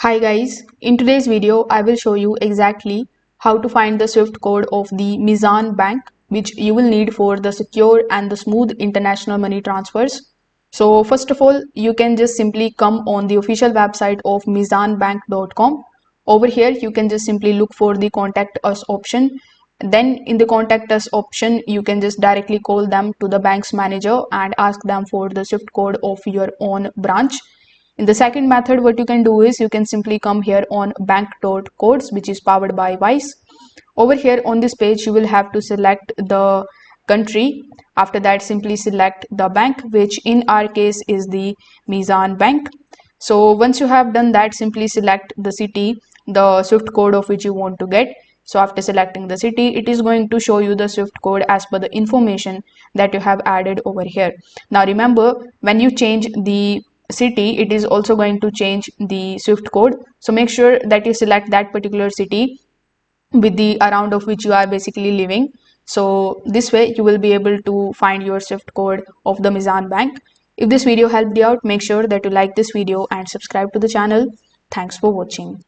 Hi guys, in today's video I will show you exactly how to find the Swift code of the Meezan bank, which you will need for the secure and the smooth international money transfers. So first of all, you can just simply come on the official website of meezanbank.com. Over here you can just simply look for the contact us option. Then in the contact us option you can just directly call them to the bank's manager and ask them for the Swift code of your own branch. In the second method, what you can do is you can simply come here on bank.codes, which is powered by Wise. Over here on this page, you will have to select the country. After that, simply select the bank, which in our case is the Meezan bank. So once you have done that, simply select the city, the Swift code of which you want to get. So after selecting the city, it is going to show you the Swift code as per the information that you have added over here. Now remember, when you change the city, it is also going to change the Swift code. So make sure that you select that particular city with the around of which you are basically living. So this way you will be able to find your Swift code of the Meezan bank. If this video helped you out, make sure that you like this video and subscribe to the channel. Thanks for watching.